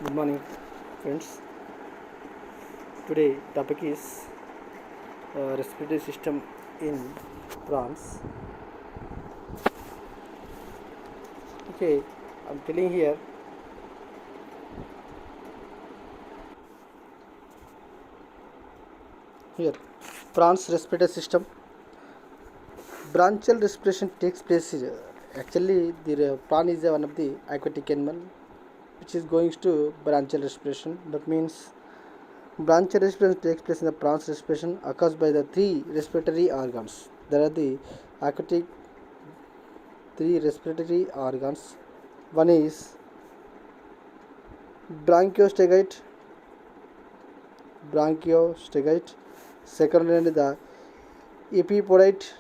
Good morning, friends. Today topic is respiratory system in prawns. Okay, I'm telling here prawns respiratory system. Branchial respiration takes place. Actually, the prawn is one of the aquatic animal which is going to branchial respiration. That means branchial respiration takes place in the prawns respiration occurs by the three respiratory organs. There are the aquatic three respiratory organs. One is bronchiostegoid, bronchiostegoid. Second one is the epipodite,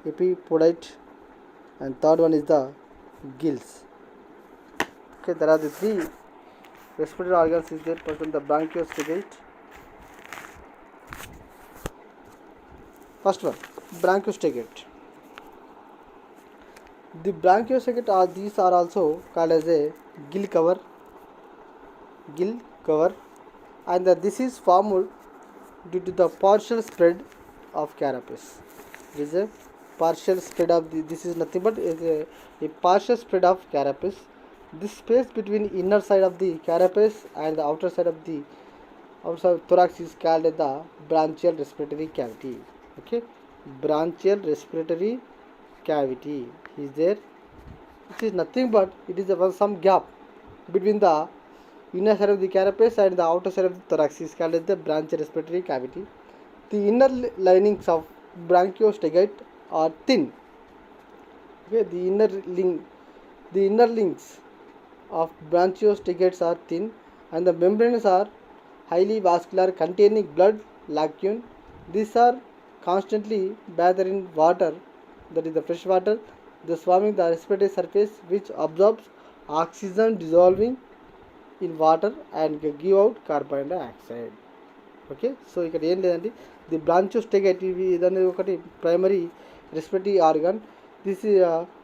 epipodite, and third one is the gills. Okay, there are the three respiratory organs is there. First one the bronchiostegoid. First one bronchiostegoid. The bronchiostegoid are these are also called as a gill cover, and this is formed due to the partial spread of carapace. This is a partial spread of this is nothing but is a partial spread of carapace. This space between inner side of the carapace and the outer side of the outside thorax is called the branchial respiratory cavity. Okay, branchial respiratory cavity is there. It is nothing but it is some gap between the inner side of the carapace and the outer side of the thorax is called as the branchial respiratory cavity. The inner linings of bronchiostegoid are thin. Okay, the inner links of bronchiostegoids are thin, and the membranes are highly vascular, containing blood lacunae. These are constantly bathed in water, that is the fresh water, thus forming the respiratory surface which absorbs oxygen dissolving in water and give out carbon dioxide. Okay, so ఇక్కడ ఏం లేదండి, the branchiostegite ఇదనేది ఒకటి primary respiratory organ. This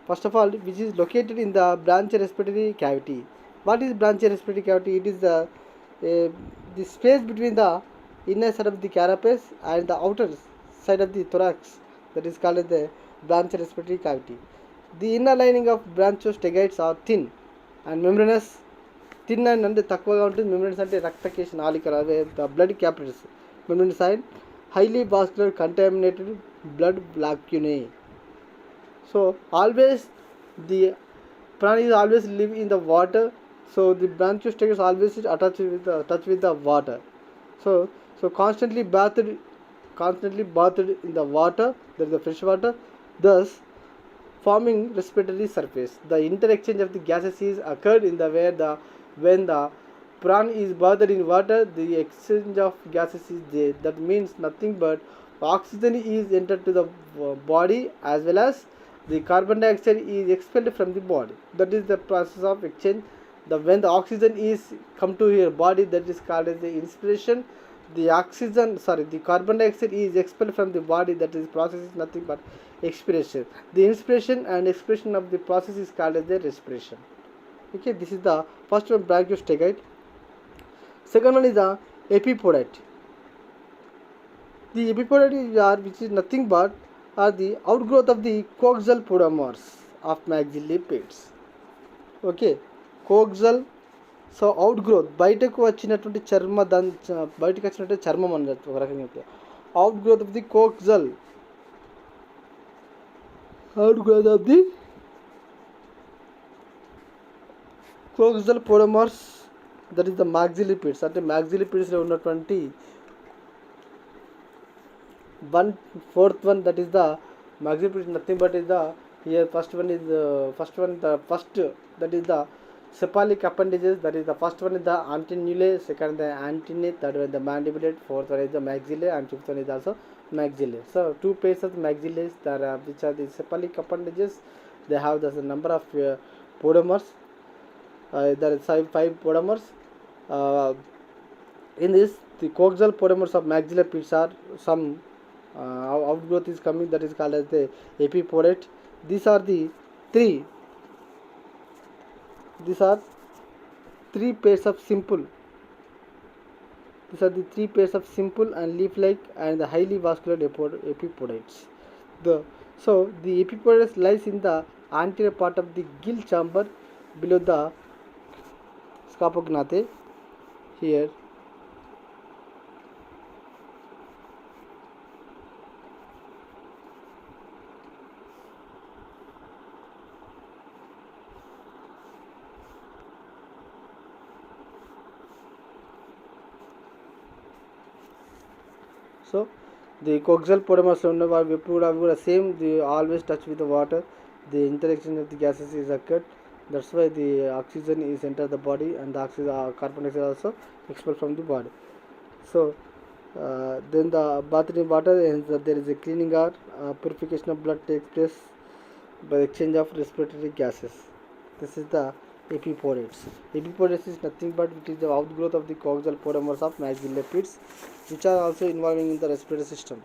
first of all which is located in the branchial respiratory cavity. What is branchial respiratory cavity? It is the space between the inner side of the carapace and the outer side of the thorax, that is called as the branchial respiratory cavity. The inner lining of bronchiostegoids are thin and membranous. Thin and అంటే తక్కువగా ఉంటుంది. Membranes అంటే రక్తకేశ నాళికలు, అవే the blood capillaries. Membrane side highly vascular contaminated blood lacunae. So always the prawn is always live in the water, so the bronchiostegoids always touch with the water. So constantly bathed in the water, there is the fresh water, thus forming respiratory surface. The interexchange of the gases is occurred in the when the prawn is bathed in water, the exchange of gases is there. That means nothing but oxygen is entered to the body as well as the carbon dioxide is expelled from the body. That is the process of exchange. When the oxygen is come to your body, that is called as the inspiration. The carbon dioxide is expelled from the body, that is process is nothing but expiration. The inspiration and expiration of the process is called as the respiration. Okay, this is the first one, bronchiostegoid. Second one is the epipodite. The epipodite are which is nothing but are the outgrowth of the coaxial podomers of maxillary pits. Okay, coaxial, so outgrowth బయటకు వచ్చినటువంటి బయటకు వచ్చినటువంటి చర్మం అన్నట్టు ఒక రకంగా చెప్తే outgrowth of the coxal, outgrowth of the coxal podomeres, that is the maxillary pits. అంటే మాక్సిల్లరీ పిట్స్లో ఉన్నటువంటి 1/4 that is the maxillary pits, nothing but is the here first that is the cephalic appendages. That is the first one is the antennulae, second the antennae, third one is the mandibulate, fourth one is the maxillae, and fifth one is also maxillae. So two pairs of maxillae which are the cephalic appendages. They have the number of podomers. There is 5 podomers. In this, the coaxial podomers of maxillary pits are some outgrowth is coming, that is called as the epipodite. These are the three three pairs of simple. These are the three pairs of simple and leaf-like and the highly vascular epipodites. The epipodites lies in the anterior part of the gill chamber below the scapognathe. Here, so the coaxial polymers are same. They always touch with the water. The interaction of the gases is occurred. That's why the oxygen is enter the body and the carbon dioxide also expelled from the body. So then the bathed in water and there is a cleaning or purification of blood takes place by exchange of respiratory gases. This is the epiporids. Epiporids is nothing but it is the outgrowth of the coaxial polymers of maxillipeds, which are also involving in the respiratory system.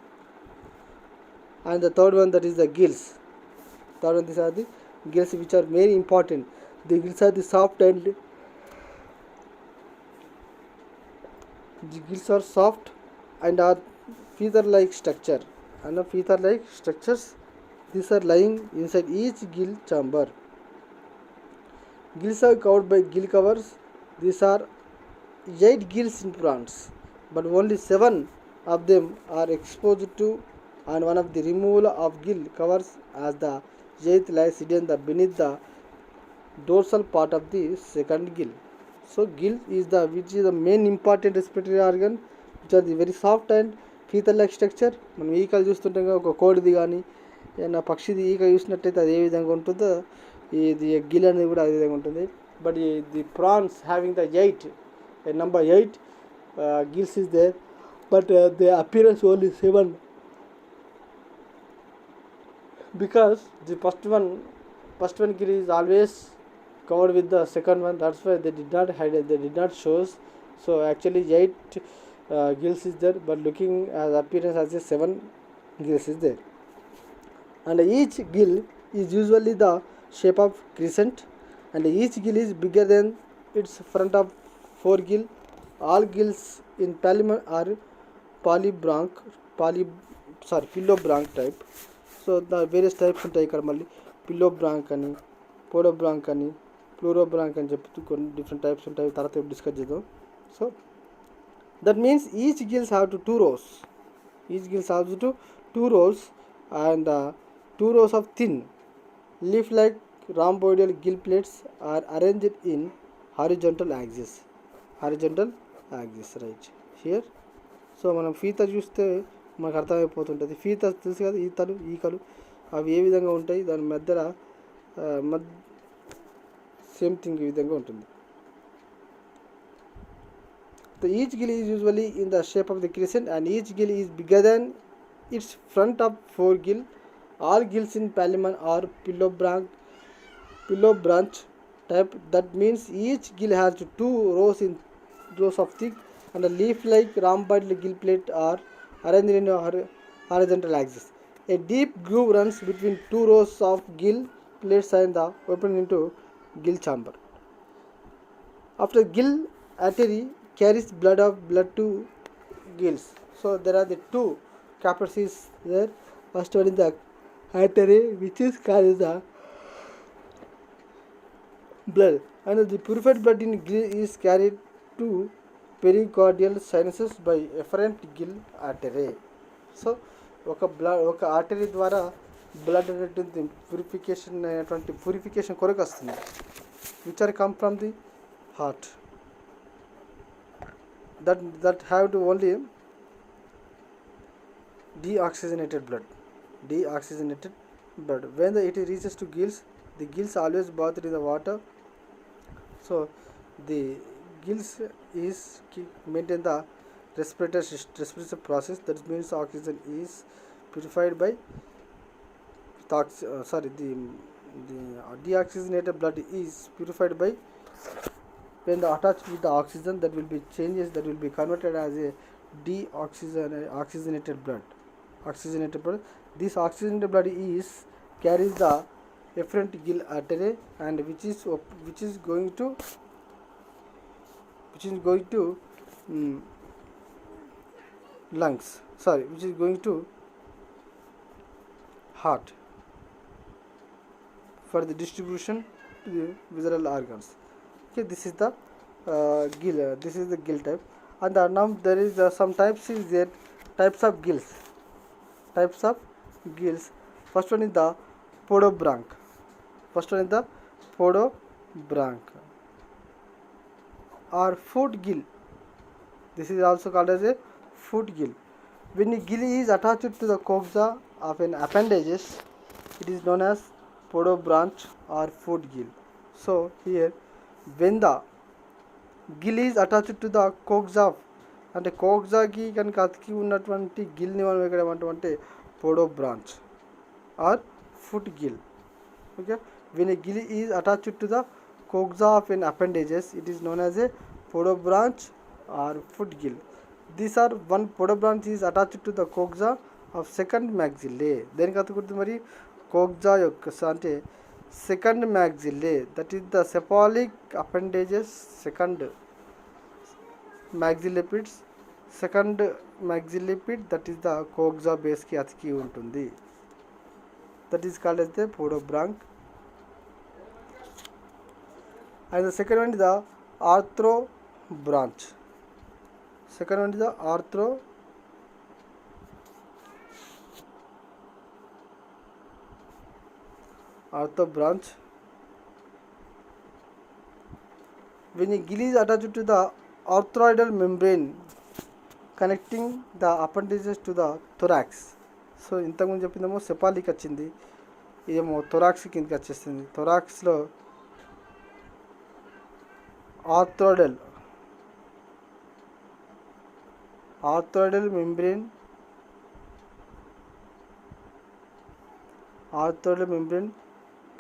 And the third one, that is the gills. Third one, these are the gills, which are very important. The gills are the soft and the gills are soft and are feather-like structure. And the feather-like structures, these are lying inside each gill chamber. Gills are covered by gill covers. These are 8 gills in prawns, but only 7 of them are exposed to, and one of the removal of gill covers as the 8th lies hidden beneath the dorsal part of the second gill. So gill is the main important respiratory organ, which are the very soft and feather-like structure. మనం ఈకలు చూస్తుంటాం కదా, ఒక కోడిది కానీ ఏదైనా పక్షిది ఈక చూసినట్టయితే అది ఏ విధంగా ఉంటుందో ఇది గిల్ అనేది కూడా అదే విధంగా ఉంటుంది. But the prawns having the 8 number 8 gills is there, but the appearance only 7 because the first one gill is always covered with the second one. That's why they did not hide it, they did not show. So actually 8 gills is there, but looking as appearance as a 7 gills is there. And each gill is usually the shape of crescent, and each gill is bigger than its front of 4 gill. All gills in Pallium are pillobranch type. So the various types ఉంటాయి ఇక్కడ మళ్ళీ pillobranch అని, podobranch అని, plurobranch అని చెప్తూ కొన్ని different types ఉంటాయి, తర్వాత డిస్కస్ చేద్దాం. So that means each gills have to 2 rows. Each gills have to 2 rows and 2 rows of thin leaf-like rhomboidal gill plates are arranged in horizontal axis. Right here. So మనం ఫీతర్ చూస్తే మనకు అర్థమైపోతుంటుంది. ఫీతర్ తెలుసు కదా, ఈకలు అవి ఏ విధంగా ఉంటాయి, దాని మధ్యలో సేమ్ థింగ్ ఈ విధంగా ఉంటుంది. So each gill is usually in the shape of the crescent and each gill is bigger than its front of 4 gill. All gills in Pallium are pillobranch type. That means each gill has 2 rows of thick and a leaf-like rhomboidal gill plate are arranged in a horizontal axis. A deep groove runs between 2 rows of gill plates and the opening into gill chamber. After gill artery carries blood to gills. So there are the 2 capacities there. First one is the artery, which is carries the blood, and the purified blood in gill is carried to pericardial sinuses by efferent gill artery. So ఒక artery ద్వారా blood అనేటువంటి purification కొరకు వస్తుంది, which are come from the heart. That have to only deoxygenated blood. When it reaches to gills, the gills always bathed in the water. So the gills is maintain the respiratory process. That means oxygen is purified by the deoxygenated blood is purified by when the attached with the oxygen, that will be changes, that will be converted as a oxygenated blood. This oxygenated blood is carries the efferent gill artery and which is going to which is going to lungs, which is going to heart for the distribution to the visceral organs. Okay, this is the gill. This is the gill type, and now there is some types is there. Types of gills. Types of gills. First one is the podobronch. Or foot gill. This is also called as a foot gill. When a gill is attached to the coxa of an appendages, it is known as podobronch or foot gill. So here, when the gill is attached to the coxa అంటే కోక్సాకి కనుక అతికి ఉన్నటువంటి గిల్ని మనం ఇక్కడ ఏమంటామంటే podobronch or foot gill. Okay, when a gill is attached to the coxa of an appendages, it is known as a podobronch or foot gill. These are one podobronch is attached to the coxa of second maxillae. దేనికి అతుకుంటుంది మరి కోక్సా యొక్క అంటే second maxillae, that is the cephalic appendages second maxillipeds, that is the coxa base కి అతికి ఉంటుంది. That is called as the podobronch. And the second one is the arthrobranch. Arthrobranch. When a gill is attached to the arthroidal membrane connecting the appendages to the thorax. So ఇంతకుముందు చెప్పిందేమో సెపాలిక్ వచ్చింది, ఇదేమో thorax కిందకి వచ్చేస్తుంది. థొరాక్స్లో ఆర్థ్రాయిడల్ membrane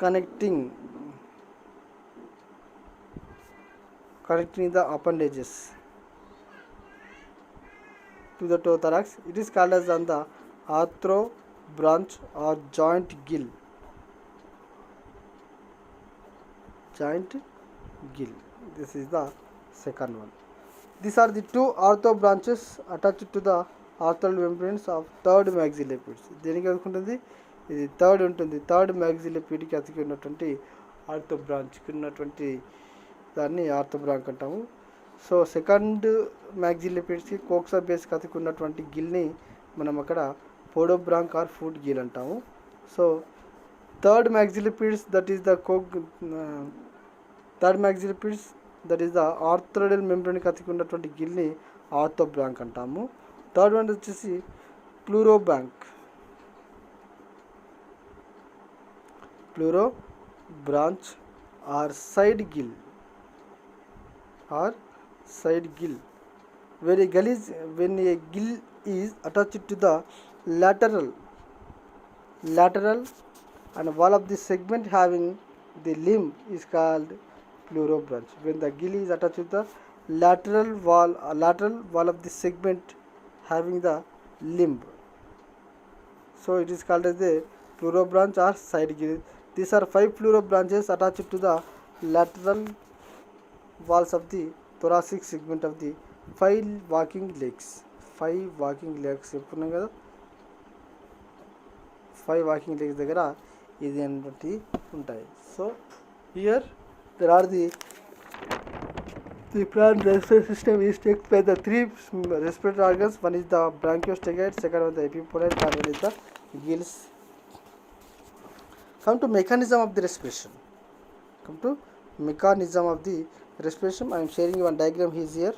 connecting the appendages to the thorax. It is called as the arthrobranch or joint gill. This is the second one. These are the two arthrobranches attached to the arthroidal membranes of third maxillipeds. దేనికి అనుకుంటుంది ఇది third ఉంటుంది. Third maxillipedకి అతికి ఉన్నటువంటి ఆర్థోబ్రాంచ్కి ఉన్నటువంటి దాన్ని ఆర్థోబ్రాంచ్ అంటాము. So second maxillipedకి కోక్సా బేస్కి అతికి ఉన్నటువంటి గిల్ని మనం అక్కడ podobronch or foot gill అంటాము. So third maxillipeds, that is the arthrodial మెంబ్రేన్కి అతికి ఉన్నటువంటి గిల్ని ఆర్థోబ్రాంచ్ అంటాము. థర్డ్ వన్ వచ్చేసి pleurobranch or side gill. When a gill is attached to the lateral and wall of the segment having the limb is called pleurobranch. When the gill is attached to the lateral wall of the segment having the limb, so it is called as the pleurobranch or side gill. These are 5 pleurobranches attached to the lateral walls of the thoracic segment of the 5 walking legs. చెప్పుకున్నాం కదా, 5 walking legs దగ్గర ఇది అనేటువంటి ఉంటాయి. So here there are the prawn respiratory system is taken by the 3 respiratory organs. One is the bronchosteroid, second one the epiploid, third one is the gills. Come to mechanism of the respiration. I am sharing one diagram here.